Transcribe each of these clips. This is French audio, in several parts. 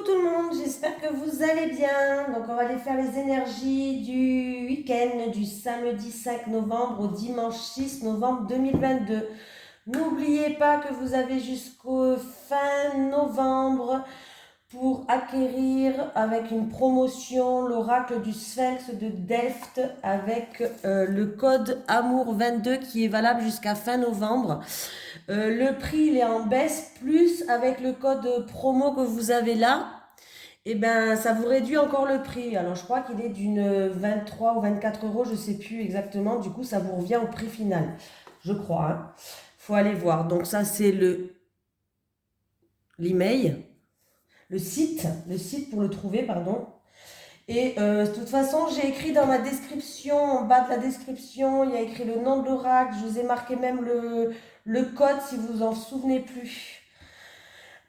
tout le monde, j'espère que vous allez bien. Donc on va aller faire les énergies du week-end du samedi 5 novembre au dimanche 6 novembre 2022. N'oubliez pas que vous avez jusqu'au fin novembre pour acquérir avec une promotion l'oracle du Sphinx de Delft avec le code Amour22 qui est valable jusqu'à fin novembre. Le prix il est en baisse, plus avec le code promo que vous avez là, et ben ça vous réduit encore le prix. Alors je crois qu'il est d'une 23 ou 24 euros, je ne sais plus exactement. Du coup, ça vous revient au prix final, je crois. Hein. Faut aller voir. Donc ça c'est l'email, le site pour le trouver, pardon. Et de toute façon, j'ai écrit dans ma description, en bas de la description, il y a écrit le nom de l'oracle. Je vous ai marqué même le code si vous vous en souvenez plus.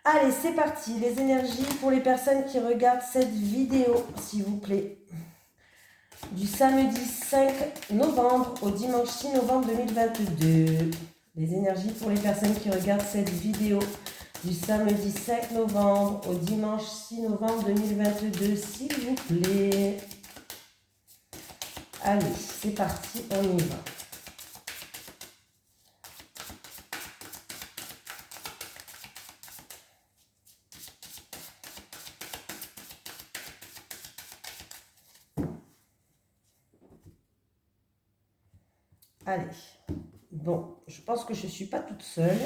Allez, c'est parti. Les énergies pour les personnes qui regardent cette vidéo, s'il vous plaît. Du samedi 5 novembre au dimanche 6 novembre 2022. Les énergies pour les personnes qui regardent cette vidéo du samedi 5 novembre au dimanche 6 novembre 2022, s'il vous plaît. Allez, c'est parti, on y va. Allez, bon, je pense que je ne suis pas toute seule.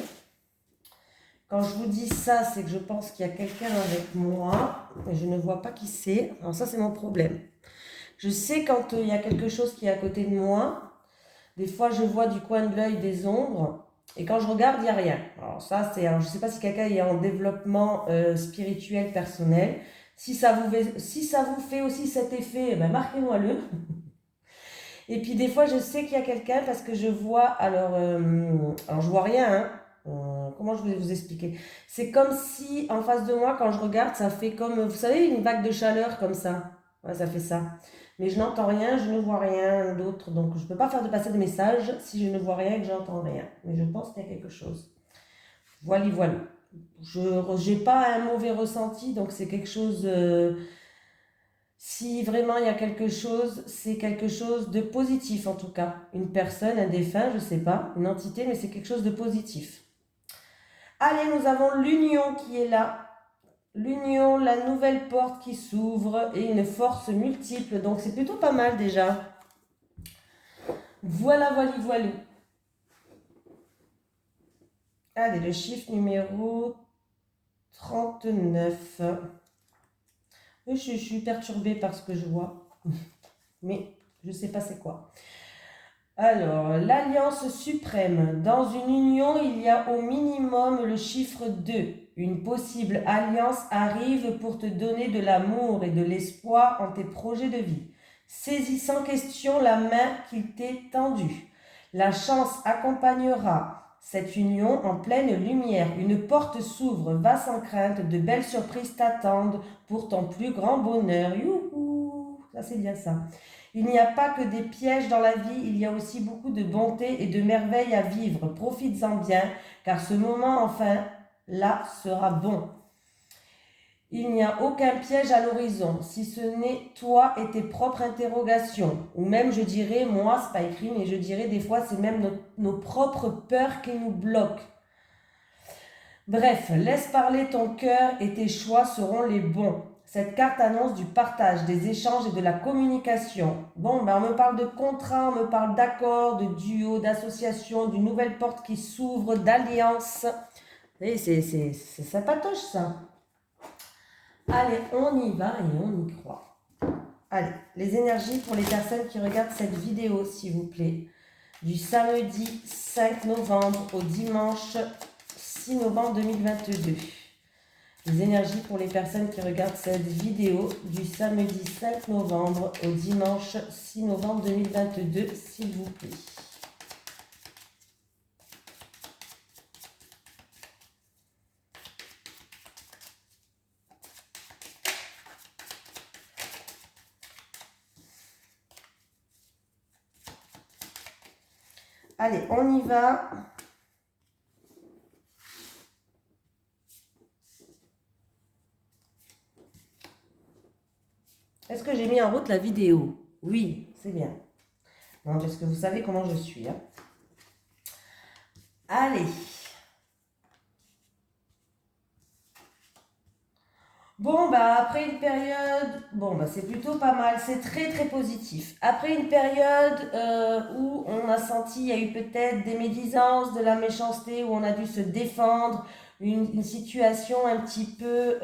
Quand je vous dis ça, c'est que je pense qu'il y a quelqu'un avec moi, mais je ne vois pas qui c'est. Alors ça, c'est mon problème. Je sais quand il y a quelque chose qui est à côté de moi. Des fois, je vois du coin de l'œil des ombres. Et quand je regarde, il n'y a rien. Alors ça, c'est... Alors, je ne sais pas si quelqu'un est en développement spirituel personnel. Si ça vous fait aussi cet effet, eh ben, marquez-moi-le. Et puis des fois, je sais qu'il y a quelqu'un parce que je vois... Alors je vois rien, hein. Comment je vais vous expliquer? C'est comme si en face de moi, quand je regarde, ça fait comme, vous savez, une vague de chaleur comme ça. Ouais, ça fait ça. Mais je n'entends rien, je ne vois rien d'autre. Donc je ne peux pas faire de passer de message si je ne vois rien et que j'entends rien. Mais je pense qu'il y a quelque chose. Voilà, voilà. Je n'ai pas un mauvais ressenti, donc c'est quelque chose... si vraiment il y a quelque chose, c'est quelque chose de positif en tout cas. Une personne, un défunt, je ne sais pas, une entité, mais c'est quelque chose de positif. Allez, nous avons l'union qui est là. L'union, la nouvelle porte qui s'ouvre et une force multiple. Donc c'est plutôt pas mal déjà. Voilà, voilà, voilà. Allez, le chiffre numéro 39. Je suis perturbée par ce que je vois. Mais je ne sais pas c'est quoi. Alors, l'alliance suprême. Dans une union, il y a au minimum le chiffre 2. Une possible alliance arrive pour te donner de l'amour et de l'espoir en tes projets de vie. Saisis sans question la main qu'il t'est tendue. La chance accompagnera cette union en pleine lumière. Une porte s'ouvre, va sans crainte, de belles surprises t'attendent pour ton plus grand bonheur. Youhou! Ça c'est bien ça. Il n'y a pas que des pièges dans la vie, il y a aussi beaucoup de bonté et de merveilles à vivre. Profites-en bien, car ce moment, enfin, là, sera bon. Il n'y a aucun piège à l'horizon, si ce n'est toi et tes propres interrogations. Ou même, je dirais, moi, c'est pas écrit, mais je dirais des fois, c'est même nos propres peurs qui nous bloquent. Bref, laisse parler ton cœur et tes choix seront les bons. Cette carte annonce du partage, des échanges et de la communication. Bon, ben on me parle de contrat, on me parle d'accord, de duo, d'association, d'une nouvelle porte qui s'ouvre, d'alliance. Et c'est sympatoche ça. Allez, on y va et on y croit. Allez, les énergies pour les personnes qui regardent cette vidéo, s'il vous plaît. Du samedi 5 novembre au dimanche 6 novembre 2022. Les énergies pour les personnes qui regardent cette vidéo du samedi 5 novembre au dimanche 6 novembre 2022, s'il vous plaît. Allez, on y va. Est-ce que j'ai mis en route la vidéo? Oui, c'est bien. Non, parce que vous savez comment je suis. Hein. Allez. Bon, bah après une période, bon, bah c'est plutôt pas mal, c'est très très positif. Après une période où on a senti, il y a eu peut-être des médisances, de la méchanceté, où on a dû se défendre, une situation un petit peu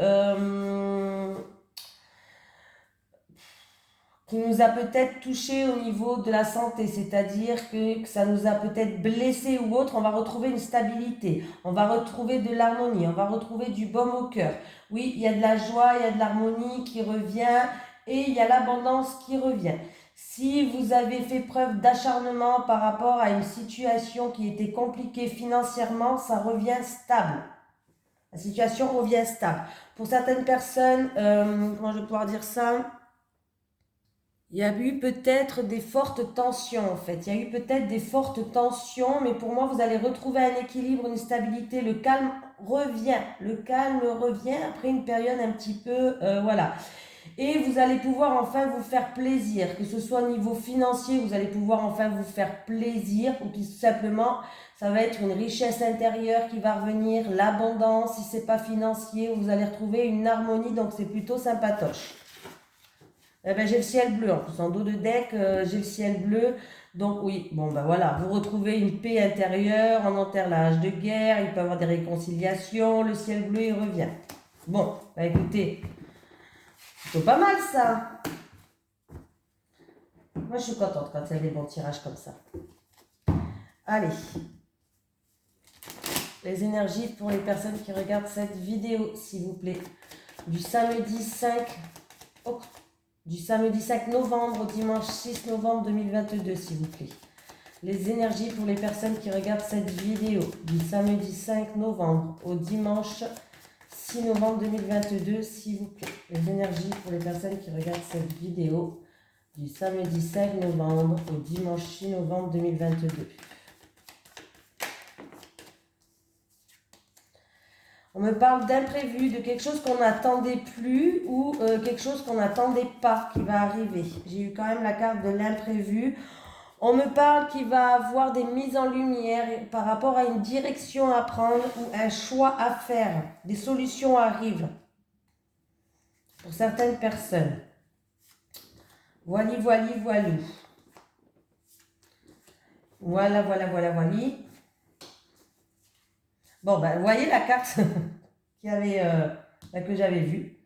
qui nous a peut-être touché au niveau de la santé, c'est-à-dire que ça nous a peut-être blessé ou autre, on va retrouver une stabilité, on va retrouver de l'harmonie, on va retrouver du baume au cœur. Oui, il y a de la joie, il y a de l'harmonie qui revient et il y a l'abondance qui revient. Si vous avez fait preuve d'acharnement par rapport à une situation qui était compliquée financièrement, ça revient stable. La situation revient stable. Pour certaines personnes, comment je vais pouvoir dire ça? Il y a eu peut-être des fortes tensions en fait. Il y a eu peut-être des fortes tensions, mais pour moi, vous allez retrouver un équilibre, une stabilité. Le calme revient. Le calme revient après une période un petit peu, voilà. Et vous allez pouvoir enfin vous faire plaisir, que ce soit au niveau financier, vous allez pouvoir enfin vous faire plaisir, ou tout simplement, ça va être une richesse intérieure qui va revenir, l'abondance. Si c'est pas financier, vous allez retrouver une harmonie, donc c'est plutôt sympatoche. Eh ben, j'ai le ciel bleu en plus, en dos de deck, j'ai le ciel bleu. Donc oui, bon ben voilà, vous retrouvez une paix intérieure, on enterre la hache de guerre, il peut y avoir des réconciliations, le ciel bleu il revient. Bon, bah écoutez, c'est pas mal ça. Moi je suis contente quand il y a des bons tirages comme ça. Allez, les énergies pour les personnes qui regardent cette vidéo, s'il vous plaît, du samedi 5 octobre. Du samedi 5 novembre au dimanche 6 novembre 2022, s'il vous plaît. Les énergies pour les personnes qui regardent cette vidéo du samedi 5 novembre au dimanche 6 novembre 2022, s'il vous plaît. Les énergies pour les personnes qui regardent cette vidéo du samedi 5 novembre au dimanche 6 novembre 2022. On me parle d'imprévu, de quelque chose qu'on n'attendait plus ou quelque chose qu'on n'attendait pas qui va arriver. J'ai eu quand même la carte de l'imprévu. On me parle qu'il va avoir des mises en lumière par rapport à une direction à prendre ou un choix à faire. Des solutions arrivent pour certaines personnes. Voili, voili, voilou. Voilà, voilà, voilà, voili. Bon, ben, vous voyez la carte que j'avais vue.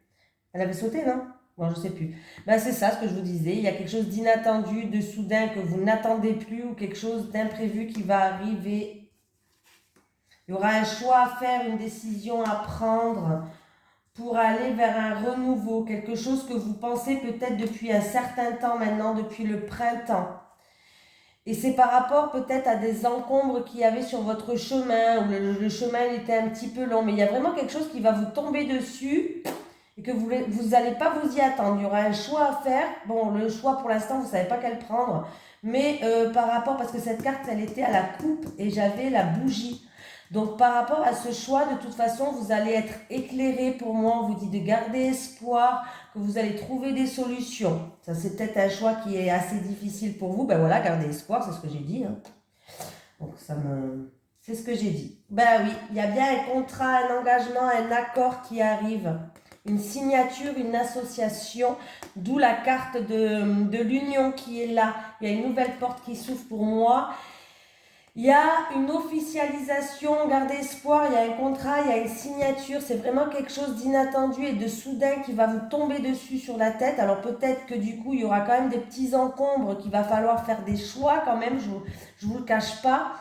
Elle avait sauté, non? Bon, je ne sais plus. Ben, c'est ça ce que je vous disais. Il y a quelque chose d'inattendu, de soudain que vous n'attendez plus ou quelque chose d'imprévu qui va arriver. Il y aura un choix à faire, une décision à prendre pour aller vers un renouveau. Quelque chose que vous pensez peut-être depuis un certain temps maintenant, depuis le printemps. Et c'est par rapport peut-être à des encombres qu'il y avait sur votre chemin, où le chemin était un petit peu long. Mais il y a vraiment quelque chose qui va vous tomber dessus et que vous n'allez pas vous y attendre. Il y aura un choix à faire. Bon, le choix pour l'instant, vous ne savez pas quel prendre. Mais par rapport, parce que cette carte, elle était à la coupe et j'avais la bougie. Donc par rapport à ce choix, de toute façon, vous allez être éclairé. Pour moi, on vous dit de garder espoir, que vous allez trouver des solutions. Ça, c'est peut-être un choix qui est assez difficile pour vous. Ben voilà, gardez espoir, c'est ce que j'ai dit. Hein. Donc c'est ce que j'ai dit. Ben oui, il y a bien un contrat, un engagement, un accord qui arrive. Une signature, une association, d'où la carte de l'union qui est là. Il y a une nouvelle porte qui s'ouvre pour moi. Il y a une officialisation, gardez espoir, il y a un contrat, il y a une signature, c'est vraiment quelque chose d'inattendu et de soudain qui va vous tomber dessus sur la tête. Alors peut-être que du coup, il y aura quand même des petits encombres qu'il va falloir faire des choix quand même, je vous le cache pas.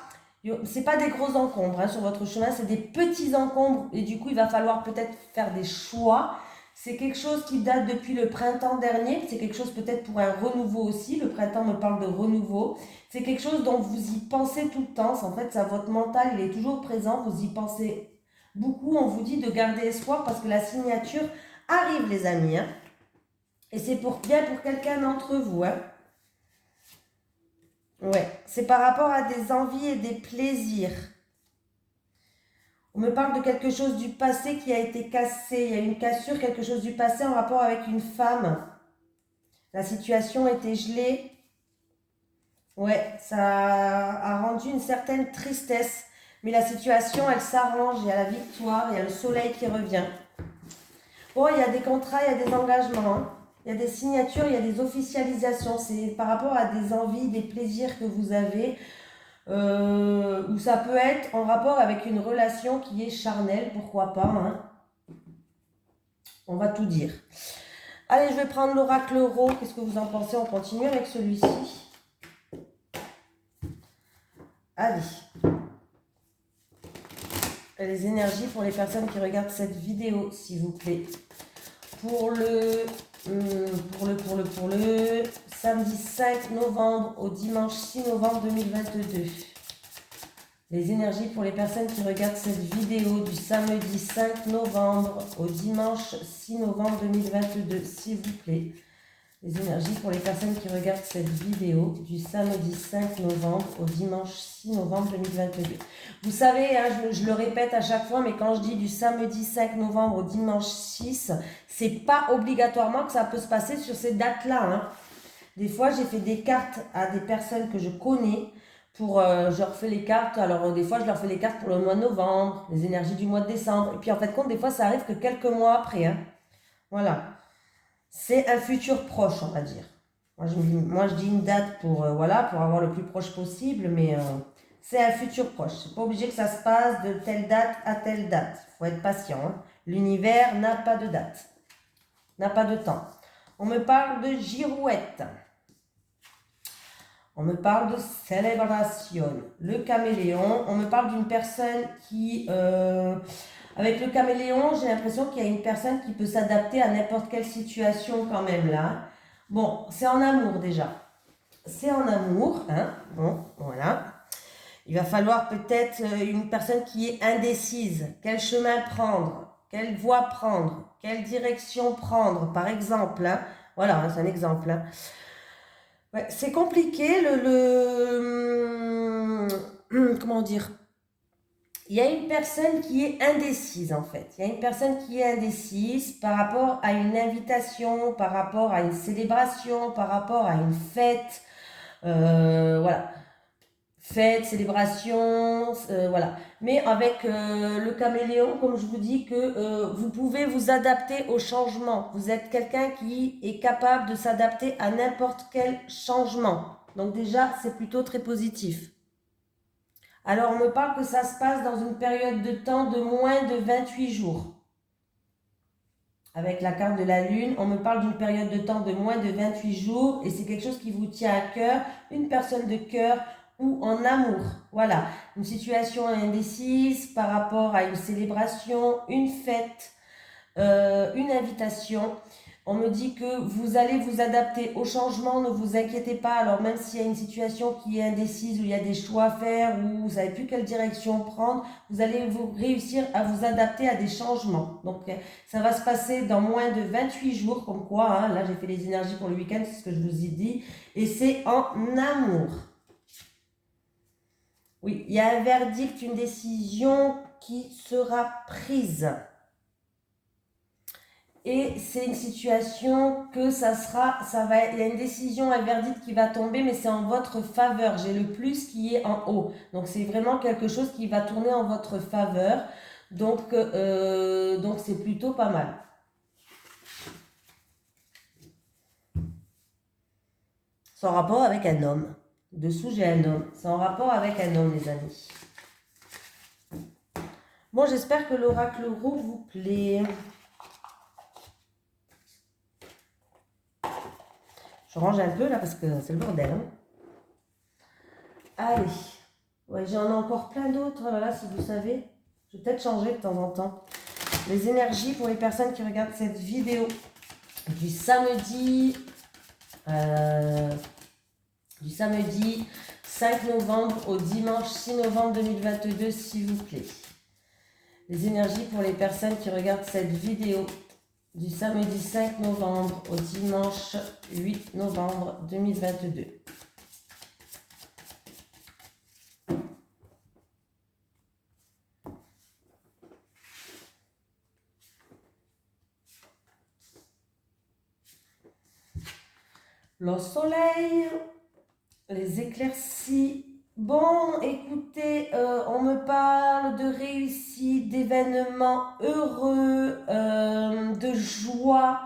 C'est pas des gros encombres hein, sur votre chemin, c'est des petits encombres et du coup, il va falloir peut-être faire des choix. C'est quelque chose qui date depuis le printemps dernier, c'est quelque chose peut-être pour un renouveau aussi, le printemps me parle de renouveau. C'est quelque chose dont vous y pensez tout le temps, en fait, ça, votre mental, il est toujours présent, vous y pensez beaucoup, on vous dit de garder espoir parce que la signature arrive les amis, hein. Et c'est bien pour quelqu'un d'entre vous, hein. Ouais, c'est par rapport à des envies et des plaisirs. On me parle de quelque chose du passé qui a été cassé. Il y a une cassure, quelque chose du passé en rapport avec une femme. La situation était gelée. Ouais, ça a rendu une certaine tristesse. Mais la situation, elle s'arrange. Il y a la victoire, il y a le soleil qui revient. Bon, il y a des contrats, il y a des engagements. Hein. Il y a des signatures, il y a des officialisations. C'est par rapport à des envies, des plaisirs que vous avez. Ou ça peut être en rapport avec une relation qui est charnelle, pourquoi pas. Hein. On va tout dire. Allez, je vais prendre l'oracle Euro. Qu'est-ce que vous en pensez? On continue avec celui-ci. Allez. Les énergies pour les personnes qui regardent cette vidéo, s'il vous plaît. Pour le samedi 5 novembre au dimanche 6 novembre 2022. Les énergies pour les personnes qui regardent cette vidéo du samedi 5 novembre au dimanche 6 novembre 2022, s'il vous plaît. Les énergies pour les personnes qui regardent cette vidéo du samedi 5 novembre au dimanche 6 novembre 2022. Vous savez, hein, je le répète à chaque fois, mais quand je dis du samedi 5 novembre au dimanche 6, c'est pas obligatoirement que ça peut se passer sur ces dates-là. Hein. Des fois, j'ai fait des cartes à des personnes que je connais. Je leur fais les cartes, alors des fois je leur fais les cartes pour le mois de novembre, les énergies du mois de décembre, et puis en fait compte, des fois ça arrive que quelques mois après, hein. Voilà, c'est un futur proche, on va dire. Moi je dis une date pour, voilà, pour avoir le plus proche possible, mais c'est un futur proche, c'est pas obligé que ça se passe de telle date à telle date, il faut être patient, hein. L'univers n'a pas de date, n'a pas de temps. On me parle de girouette. On me parle de célébration, le caméléon. On me parle d'une personne qui... avec le caméléon, j'ai l'impression qu'il y a une personne qui peut s'adapter à n'importe quelle situation quand même là. Bon, c'est en amour déjà. C'est en amour, hein. Bon, voilà. Il va falloir peut-être une personne qui est indécise. Quel chemin prendre? Quelle voie prendre? Quelle direction prendre? Par exemple, hein. Voilà, hein, c'est un exemple, hein. Ouais, c'est compliqué, comment dire? Il y a une personne qui est indécise en fait. Il y a une personne qui est indécise par rapport à une invitation, par rapport à une célébration, par rapport à une fête. Voilà. Fête, célébration, voilà. Mais avec le caméléon, comme je vous dis, que vous pouvez vous adapter au changement. Vous êtes quelqu'un qui est capable de s'adapter à n'importe quel changement. Donc déjà, c'est plutôt très positif. Alors, on me parle que ça se passe dans une période de temps de moins de 28 jours. Avec la carte de la Lune, on me parle d'une période de temps de moins de 28 jours et c'est quelque chose qui vous tient à cœur, une personne de cœur ou en amour. Voilà, une situation indécise par rapport à une célébration, une fête, une invitation. On me dit que vous allez vous adapter au changement, ne vous inquiétez pas. Alors même s'il y a une situation qui est indécise, où il y a des choix à faire, où vous ne savez plus quelle direction prendre, vous allez réussir à vous adapter à des changements. Donc ça va se passer dans moins de 28 jours, comme quoi, hein, là j'ai fait les énergies pour le week-end, c'est ce que je vous ai dit, et c'est en amour. Oui, il y a un verdict, une décision qui sera prise. Et c'est une situation que il y a une décision, un verdict qui va tomber, mais c'est en votre faveur. J'ai le plus qui est en haut. Donc c'est vraiment quelque chose qui va tourner en votre faveur. Donc c'est plutôt pas mal. C'est en rapport avec un homme. Dessous j'ai un homme. C'est en rapport avec un homme, les amis. Bon, j'espère que l'oracle roux vous plaît. Je range un peu là parce que c'est le bordel. Hein. Allez. Ouais, j'en ai encore plein d'autres là, si vous savez. Je vais peut-être changer de temps en temps. Les énergies pour les personnes qui regardent cette vidéo du samedi 5 novembre au dimanche 6 novembre 2022, s'il vous plaît. Les énergies pour les personnes qui regardent cette vidéo du samedi 5 novembre au dimanche 8 novembre 2022. le soleil, les éclaircies. Bon, écoutez, on me parle de réussite, d'événements heureux, de joie,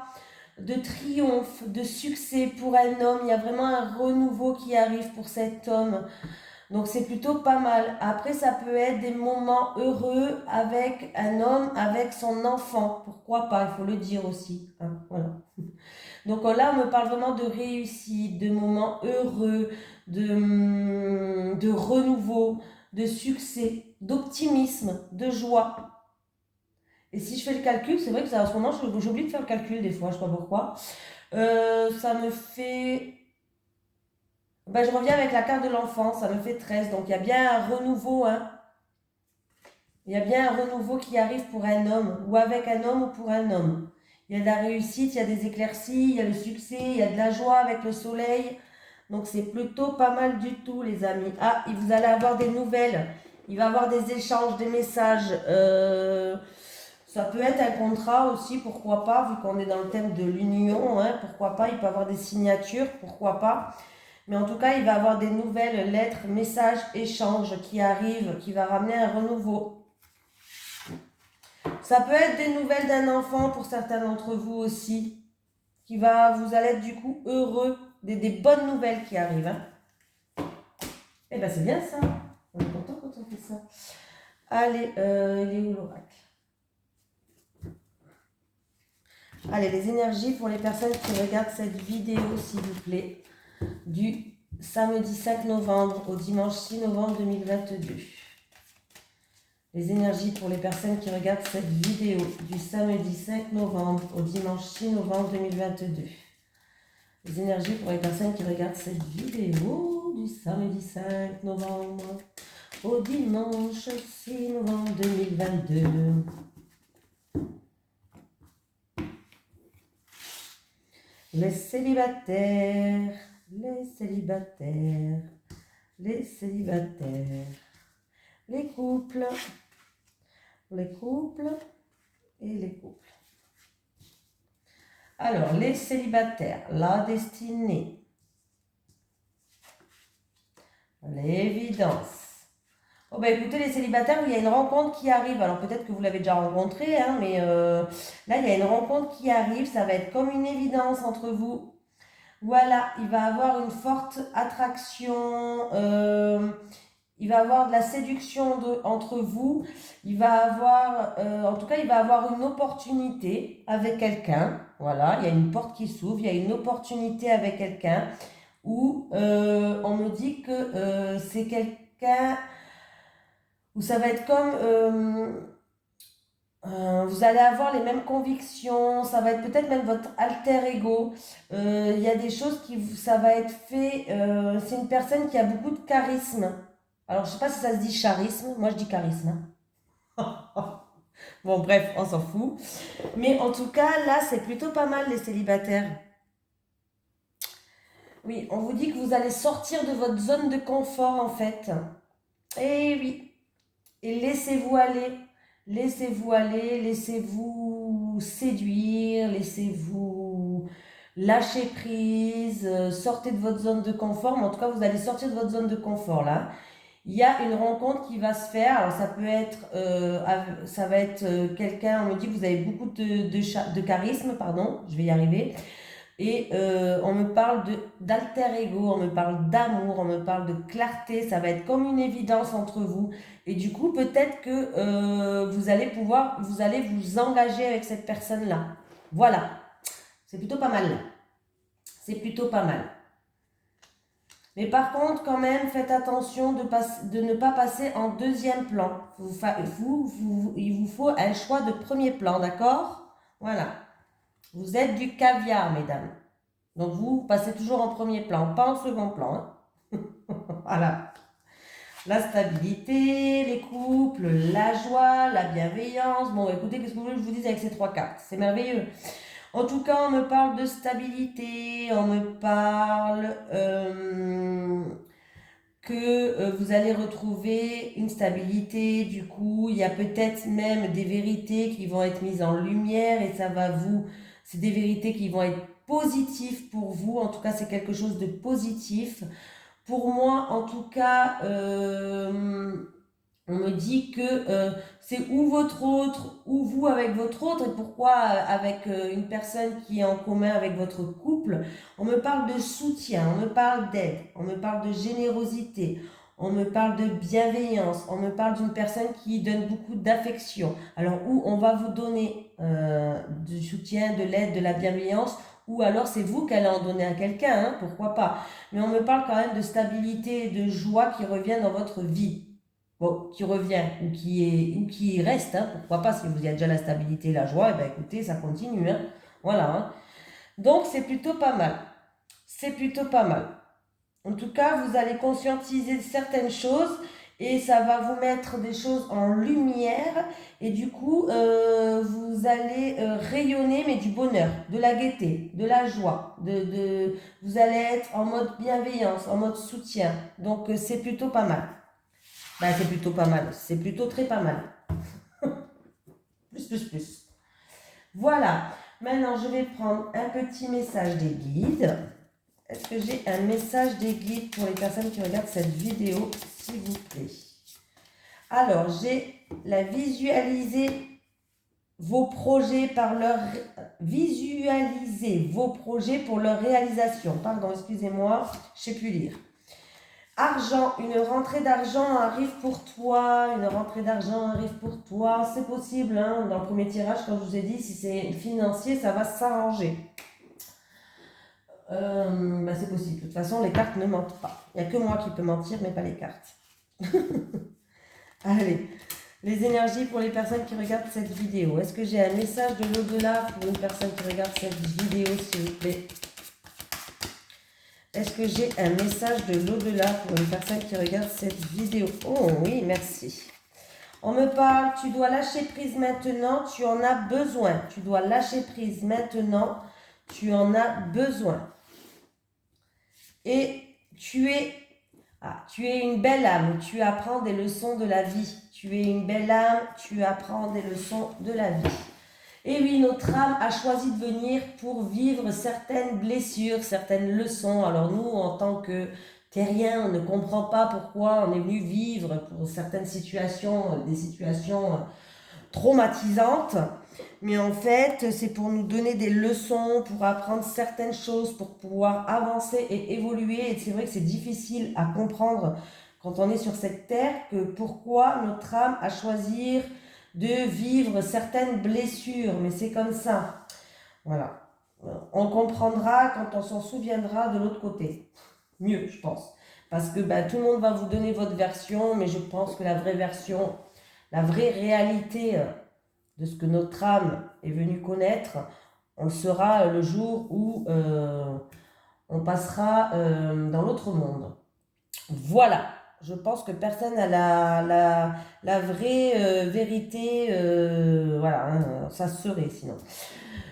de triomphe, de succès pour un homme. Il y a vraiment un renouveau qui arrive pour cet homme. Donc c'est plutôt pas mal. Après, ça peut être des moments heureux avec un homme, avec son enfant. Pourquoi pas, il faut le dire aussi, hein, voilà. Donc là, on me parle vraiment de réussite, de moments heureux, de renouveau, de succès, d'optimisme, de joie. Et si je fais le calcul, c'est vrai que ça, en ce moment, j'oublie de faire le calcul des fois, je ne sais pas pourquoi. Ça me fait... Ben, je reviens avec la carte de l'enfant, ça me fait 13. Donc il y a bien un renouveau, hein. Il y a bien un renouveau qui arrive pour un homme, ou avec un homme ou pour un homme. Il y a de la réussite, il y a des éclaircies, il y a le succès, il y a de la joie avec le soleil. Donc c'est plutôt pas mal du tout, les amis. Ah, vous allez avoir des nouvelles. Il va y avoir des échanges, des messages. Ça peut être un contrat aussi, pourquoi pas, vu qu'on est dans le thème de l'union, hein, pourquoi pas. Il peut y avoir des signatures, pourquoi pas. Mais en tout cas, il va y avoir des nouvelles lettres, messages, échanges qui arrivent, qui va ramener un renouveau. Ça peut être des nouvelles d'un enfant pour certains d'entre vous aussi, vous allez être du coup heureux, des bonnes nouvelles qui arrivent. Hein. Eh bien, c'est bien ça. On est content quand on fait ça. Allez, il est où l'oracle? Allez, les énergies pour les personnes qui regardent cette vidéo, s'il vous plaît, du samedi 5 novembre au dimanche 6 novembre 2022. Les énergies pour les personnes qui regardent cette vidéo du samedi 5 novembre au dimanche 6 novembre 2022. Les énergies pour les personnes qui regardent cette vidéo du samedi 5 novembre au dimanche 6 novembre 2022. Les célibataires, les célibataires, les célibataires, les couples et les couples. Alors, les célibataires, la destinée, l'évidence. Oh ben écoutez, les célibataires, il y a une rencontre qui arrive. Alors peut-être que vous l'avez déjà rencontré, hein, mais là, il y a une rencontre qui arrive. Ça va être comme une évidence entre vous. Voilà, il va avoir une forte attraction. Il va avoir de la séduction entre vous. Il va avoir, en tout cas, il va avoir une opportunité avec quelqu'un. Voilà, il y a une porte qui s'ouvre. Il y a une opportunité avec quelqu'un où on me dit que c'est quelqu'un où ça va être comme vous allez avoir les mêmes convictions, ça va être peut-être même votre alter ego. Il y a des choses ça va être fait. C'est une personne qui a beaucoup de charisme. Alors je sais pas si ça se dit charisme, moi je dis charisme. Hein. Bon bref, on s'en fout. Mais en tout cas là c'est plutôt pas mal les célibataires. Oui, on vous dit que vous allez sortir de votre zone de confort en fait. Et oui, et laissez-vous aller. Laissez-vous aller, laissez-vous séduire, laissez-vous lâcher prise, sortez de votre zone de confort, mais en tout cas vous allez sortir de votre zone de confort là. Il y a une rencontre qui va se faire, alors ça peut être, ça va être quelqu'un, on me dit que vous avez beaucoup de charisme, pardon, je vais y arriver, et on me parle d'alter ego, on me parle d'amour, on me parle de clarté, ça va être comme une évidence entre vous. Et du coup, peut-être que vous allez vous engager avec cette personne-là. Voilà, c'est plutôt pas mal. C'est plutôt pas mal. Mais par contre, quand même, faites attention de ne pas passer en deuxième plan. Il vous faut un choix de premier plan, d'accord? Voilà. Vous êtes du caviar, mesdames. Donc vous passez toujours en premier plan, pas en second plan. Hein. Voilà. La stabilité, les couples, la joie, la bienveillance. Bon, écoutez, qu'est-ce que vous voulez que je vous dise avec ces trois cartes? C'est merveilleux. En tout cas, on me parle de stabilité, on me parle que vous allez retrouver une stabilité. Du coup, il y a peut-être même des vérités qui vont être mises en lumière et C'est des vérités qui vont être positives pour vous. En tout cas, c'est quelque chose de positif. Pour moi, en tout cas, on me dit que c'est ou votre autre ou vous avec votre autre. Et pourquoi avec une personne qui est en commun avec votre couple? On me parle de soutien, on me parle d'aide, on me parle de générosité, on me parle de bienveillance, on me parle d'une personne qui donne beaucoup d'affection. Alors, où on va vous donner du soutien, de l'aide, de la bienveillance, ou alors c'est vous qui allez en donner à quelqu'un, hein, pourquoi pas. Mais on me parle quand même de stabilité et de joie qui revient dans votre vie. Bon, qui revient ou qui reste, hein, pourquoi pas, si vous y avez déjà la stabilité et la joie, et ben écoutez, ça continue, hein, voilà. Hein. Donc c'est plutôt pas mal, c'est plutôt pas mal. En tout cas, vous allez conscientiser certaines choses et ça va vous mettre des choses en lumière et du coup, vous allez rayonner, mais du bonheur, de la gaieté, de la joie, vous allez être en mode bienveillance, en mode soutien. Donc c'est plutôt pas mal. Ben, c'est plutôt pas mal. C'est plutôt très pas mal. Plus. Voilà. Maintenant, je vais prendre un petit message des guides. Est-ce que j'ai un message des guides pour les personnes qui regardent cette vidéo, s'il vous plaît? Alors, j'ai la visualiser vos projets par leur... Visualiser vos projets pour leur réalisation. Pardon, excusez-moi, je ne sais plus lire. Argent, une rentrée d'argent arrive pour toi, une rentrée d'argent arrive pour toi, c'est possible, hein, dans le premier tirage, comme je vous ai dit, si c'est financier, ça va s'arranger. C'est possible, de toute façon, les cartes ne mentent pas. Il n'y a que moi qui peux mentir, mais pas les cartes. Allez, les énergies pour les personnes qui regardent cette vidéo. Est-ce que j'ai un message de l'au-delà pour une personne qui regarde cette vidéo, s'il vous plaît? Est-ce que j'ai un message de l'au-delà pour une personne qui regarde cette vidéo? Oh oui, merci. On me parle, tu dois lâcher prise maintenant, tu en as besoin. Tu dois lâcher prise maintenant, tu en as besoin. Et tu es une belle âme, tu apprends des leçons de la vie. Tu es une belle âme, tu apprends des leçons de la vie. Et oui, notre âme a choisi de venir pour vivre certaines blessures, certaines leçons. Alors nous, en tant que terriens, on ne comprend pas pourquoi on est venu vivre pour certaines situations, des situations traumatisantes. Mais en fait, c'est pour nous donner des leçons, pour apprendre certaines choses, pour pouvoir avancer et évoluer. Et c'est vrai que c'est difficile à comprendre quand on est sur cette terre, que pourquoi notre âme a choisi de vivre certaines blessures, mais c'est comme ça. Voilà. On comprendra quand on s'en souviendra de l'autre côté. Mieux, je pense. Parce que tout le monde va vous donner votre version, mais je pense que la vraie version, la vraie réalité de ce que notre âme est venue connaître, on le saura le jour où on passera dans l'autre monde. Voilà. Je pense que personne n'a la vraie vérité. Voilà, hein, ça serait sinon.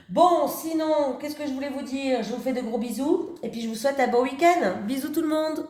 Bon, sinon, qu'est-ce que je voulais vous dire? Je vous fais de gros bisous et puis je vous souhaite un bon week-end. Bisous tout le monde.